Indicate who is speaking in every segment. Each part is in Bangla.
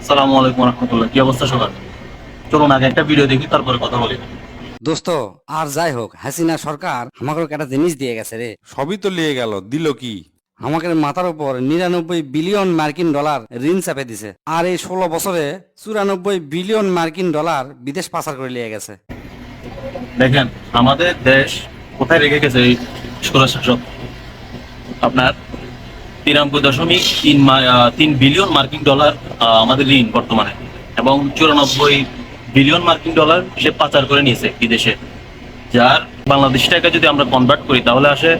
Speaker 1: সালামু আলাইকুম রহমতুল্লাহ। কি অবস্থা সবার? চলুন আগে একটা ভিডিও দেখি, তারপরে কথা বলি।
Speaker 2: দোস্ত, আর যাই হোক, হাসিনা সরকার আমাকে একটা জিনিস দিয়ে গেছে রে।
Speaker 3: সবই তো লিয়ে গেল, দিল কি?
Speaker 2: আমাকে মাথার উপর 99 বিলিয়ন মার্কিন ডলার ঋণ চাপে দিছে, আর এই 16 বছরে 94 বিলিয়ন মার্কিন ডলার বিদেশ পাচার করে নিয়ে গেছে।
Speaker 1: দেখেন আমাদের দেশ কোথায় রেখে গেছে এই স্বৈরশাসক। আপনার 93.3 বিলিয়ন মার্কিন ডলার আমাদের ঋণ বর্তমানে, এবং 94 বিলিয়ন মার্কিন ডলার সে পাচার করে নিয়েছে বিদেশে। যার বাংলাদেশি টাকা যদি আমরা কনভার্ট করি তাহলে আসে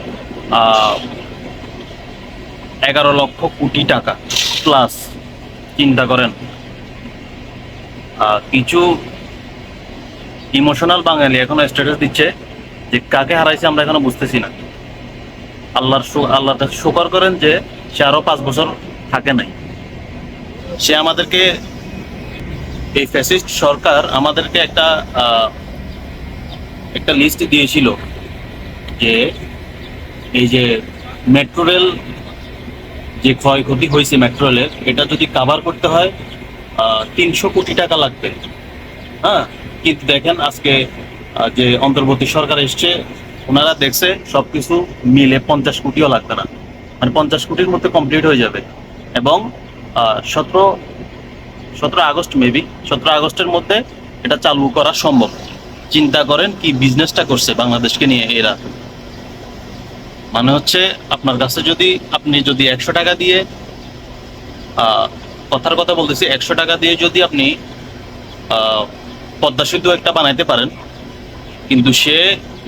Speaker 1: 11 লক্ষ কোটি টাকা প্লাস। চিন্তা করেন। কিছু ইমোশনাল বাঙালি এখনো স্ট্যাটাস দিচ্ছে যে কাকে হারাইছে আমরা এখনো বুঝতেছি না। আল্লাহ তাকে শুকর করেন যে সে আরো 5 বছর থাকে নাই। সে আমাদেরকে, এই ফ্যাসিস্ট সরকার আমাদেরকে একটা লিস্ট দিয়েছিল যে এই যে মেট্রো রেল যে ক্ষয়ক্ষতি হয়েছে মেট্রো রেলের, এটা যদি কাভার করতে হয় 300 কোটি টাকা লাগবে। হ্যাঁ, কিন্তু দেখেন আজকে যে অন্তর্বর্তী সরকার এসছে, ওনারা দেখছে সবকিছু মিলে 50 কোটিও লাগবে না, মানে 50 কোটির মধ্যে কমপ্লিট হয়ে যাবে। এবং 17 আগস্ট, 17 আগস্টের মধ্যে এটা চালু করা সম্ভব। চিন্তা করেন কি বিজনেসটা করছে বাংলাদেশকে নিয়ে এরা। মানে হচ্ছে আপনার কাছে যদি আপনি যদি 100 টাকা দিয়ে, কথার কথা বলতেছি, 100 টাকা দিয়ে যদি আপনি পদ্মা সেতু একটা বানাইতে পারেন, কিন্তু সে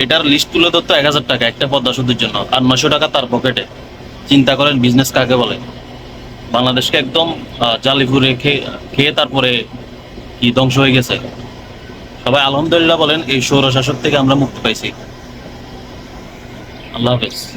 Speaker 1: এটার লিস্ট তুলে ধরতো 1000 টাকা একটা পদ্মা সেতুর জন্য, আর 900 টাকা তার পকেটে। চিন্তা করেন বিজনেস কাকে বলে। বাংলাদেশকে একদম জালিপুরে খেয়ে খেয়ে তারপরে কি ধ্বংস হয়ে গেছে। সবাই আলহামদুলিল্লাহ বলেন, এই সৌর শাসক থেকে আমরা মুক্তি পাইছি। আল্লাহ হাফেজ।